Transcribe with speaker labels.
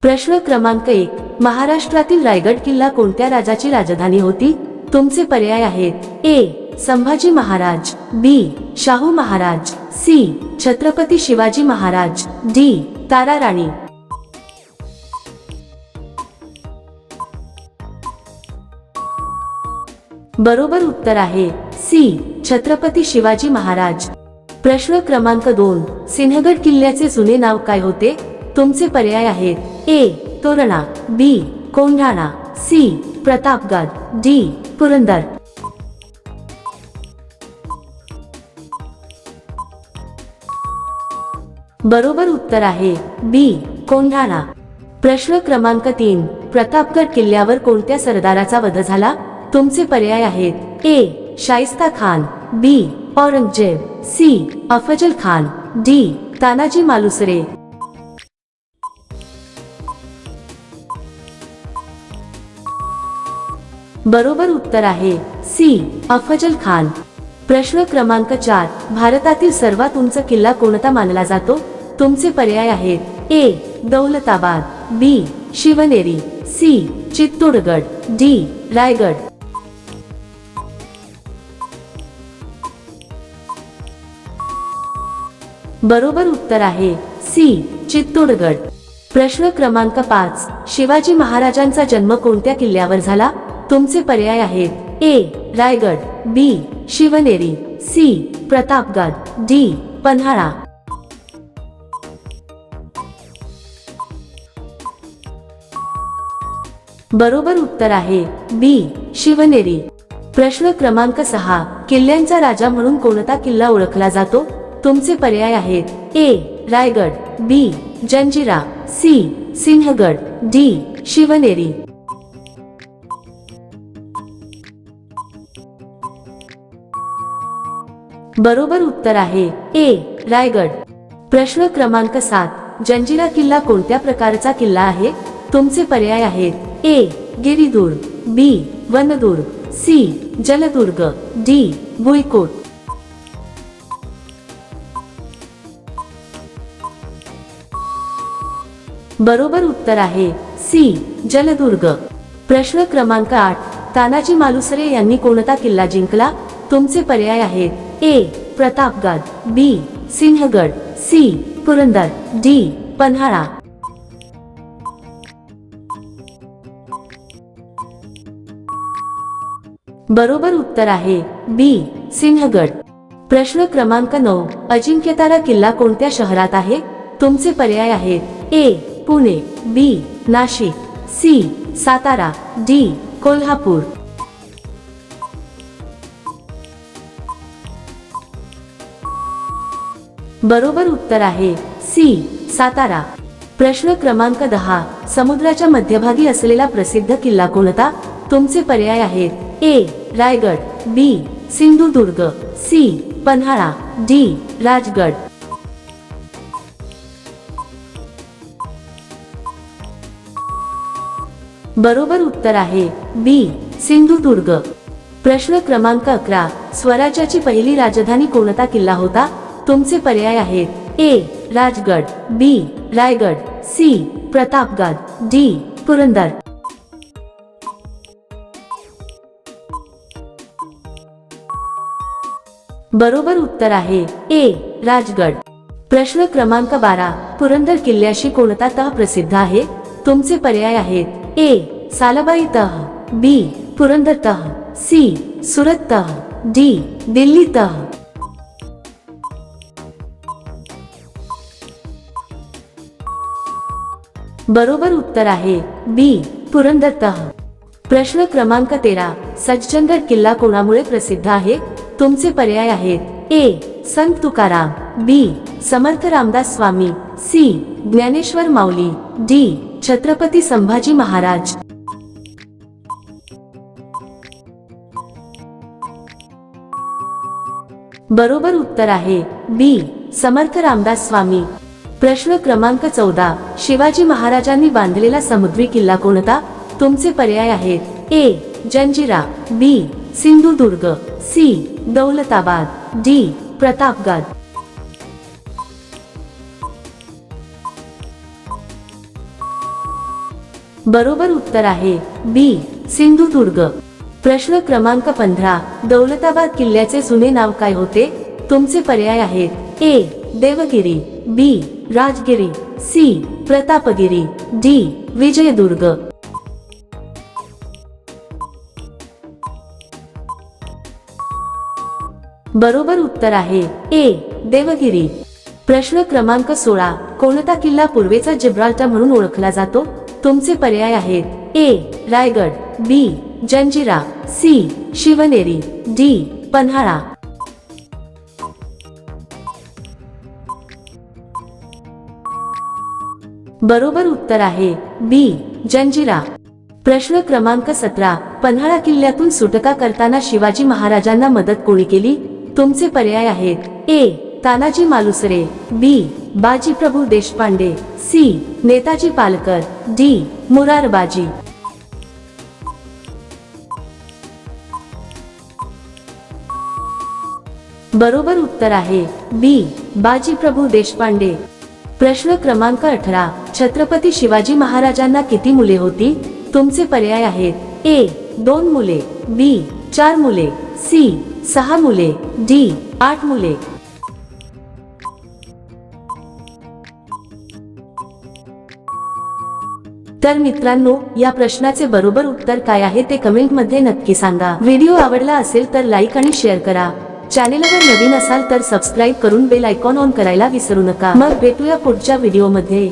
Speaker 1: प्रश्न क्रमांक 1. महाराष्ट्रातील रायगड किल्ला कोणत्या राजाची राजधानी होती? तुमचे पर्याय आहेत. ए. संभाजी महाराज, बी. शाहू महाराज, सी. छत्रपती शिवाजी महाराज, डी. तारा राणी. बरोबर उत्तर आहे सी. छत्रपती शिवाजी महाराज. प्रश्न क्रमांक 2. सिंहगड किल्ल्याचे जुने नाव काय होते? तुमचे पर्याय आहेत. ए. तोरणा, बी. कोंढाणा, सी. प्रतापगड, डी. पुरंदर. बरोबर उत्तर आहे बी. कोंढाणा. प्रश्न क्रमांक 3. प्रतापगड किल्ल्यावर कोणत्या सरदाराचा वध झाला? तुमचे पर्याय आहेत. ए. शाइस्ता खान, बी. औरंगजेब, सी. अफजल खान, डी. तानाजी मालुसरे. बरोबर उत्तर आहे सी. अफजल खान. प्रश्न क्रमांक 4. भारतातील सर्वात उंच किल्ला कोणता मानला जातो? तुमचे पर्याय आहेत. ए. दौलताबाद, बी. शिवनेरी, सी. चित्तोडगड, डी. रायगड. बरोबर उत्तर आहे सी. चित्तोडगड. प्रश्न क्रमांक 5. शिवाजी महाराजांचा जन्म कोणत्या किल्ल्यावर झाला? तुमचे पर्याय आहेत. ए. रायगड, बी. शिवनेरी, सी. प्रतापगड, डी. पन्हाळा. बरोबर उत्तर आहे बी. शिवनेरी. प्रश्न क्रमांक 6. किल्ल्यांचा राजा म्हणून कोणता किल्ला ओळखला जातो? तुमचे पर्याय आहेत. ए. रायगड, बी. जंजिरा, सी. सिंहगड, डी. शिवनेरी. बरोबर उत्तर आहे ए. रायगड. प्रश्न क्रमांक 7. जंजिरा किल्ला कोणत्या प्रकारचा किल्ला आहे? तुमचे पर्याय आहेत. ए. गिरिदुर्ग, बी. वनदुर्ग, सी. जलदुर्ग, डी. भुईकोट. बरोबर उत्तर आहे सी. जलदुर्ग. प्रश्न क्रमांक 8. तानाजी मालुसरे यांनी कोणता किल्ला जिंकला? तुमचे पर्याय आहेत. ए. प्रतापगड, बी. सिंहगड, सी. पुरंदर, डी. पन्हाळा. बरोबर उत्तर आहे बी. सिंहगड. प्रश्न क्रमांक 9. अजिंक्यतारा किल्ला कोणत्या शहरात आहे? तुमचे पर्याय आहेत. ए. पुणे, बी. नाशिक, सी. सातारा, डी. कोल्हापूर. बरोबर उत्तर आहे सी. सातारा. प्रश्न क्रमांक 10. समुद्राच्या मध्यभागी असलेला प्रसिद्ध किल्ला कोणता? तुमचे पर्याय आहेत. ए. रायगड, बी. सिंधुदुर्ग, सी. पन्हाळा, डी. राजगड. बरोबर उत्तर आहे बी. सिंधुदुर्ग. प्रश्न क्रमांक 11. स्वराज्याची पहिली राजधानी कोणता किल्ला होता? तुमचे पर्याय आहेत. ए. राजगड, बी. रायगड, सी. प्रतापगड, डी. पुरंदर. बरोबर उत्तर आहे ए. राजगड. प्रश्न क्रमांक 12. पुरंदर किल्ल्याशी कोणता तह प्रसिद्ध आहे? तुमचे पर्याय आहेत. ए. सालबाई तह, बी. पुरंदर तह, सी. सुरत तह, डी. दिल्ली तह. बरोबर उत्तर आहे बी. पुरंदर तह. प्रश्न क्रमांक 13. सज्जनगड किल्ला कोणामुळे प्रसिद्ध आहे? तुमचे पर्याय आहेत. ए. संत तुकाराम, बी. समर्थ रामदास स्वामी, सी. ज्ञानेश्वर माऊली, डी. छत्रपती संभाजी महाराज. बरोबर उत्तर आहे बी. समर्थ रामदास स्वामी. प्रश्न क्रमांक 14. शिवाजी महाराजांनी बांधलेला समुद्री किल्ला कोणता? तुमचे पर्याय आहेत. ए. जंजिरा, बी. सिंधुदुर्ग, सी. दौलताबाद, डी. प्रतापगड. बरोबर उत्तर आहे बी सिंधुदुर्ग. प्रश्न क्रमांक 15, दौलताबाद किल्ल्याचे जुने नाव काय होते? तुमचे पर्याय आहेत ए देवगिरी, बी राजगिरी, सी प्रतापगिरी, डी विजयदुर्ग. बरोबर उत्तर आहे ए देवगिरी. प्रश्न क्रमांक 16, कोणता किल्ला पूर्वेचा जिब्राल्टर म्हणून ओळखला जातो? तुमचे पर्याय आहेत ए रायगड, बी जंजिरा, सी शिवनेरी, डी पन्हाळा. बरोबर उत्तर आहे बी जंजिरा. प्रश्न क्रमांक 17, पन्हाळा किल्ल्यातून सुटका करताना शिवाजी महाराजांना मदत कोणी केली? तुमचे पर्याय आहेत ए तानाजी मालुसरे, बी बाजीप्रभू देशपांडे, सी नेताजी पालकर, डी मुरारबाजी. बरोबर उत्तर आहे बी बाजीप्रभू देशपांडे. प्रश्न क्रमांक 18, छत्रपती शिवाजी महाराजांना किती मुले होती? तुमचे पर्याय आहेत ए 2 मुले, बी 4 मुले, सी 6 मुले, डी 8 मुले. तर मित्रांनो, या प्रश्नाचे बरोबर उत्तर काय आहे ते कमेंट मध्ये नक्की सांगा. व्हिडिओ आवडला असेल तर लाईक आणि शेअर करा. चॅनेलवर नवीन असाल तर सबस्क्राईब करून बेल आयकॉन ऑन करायला विसरू नका. मग भेटूया पुढच्या व्हिडिओ मध्ये.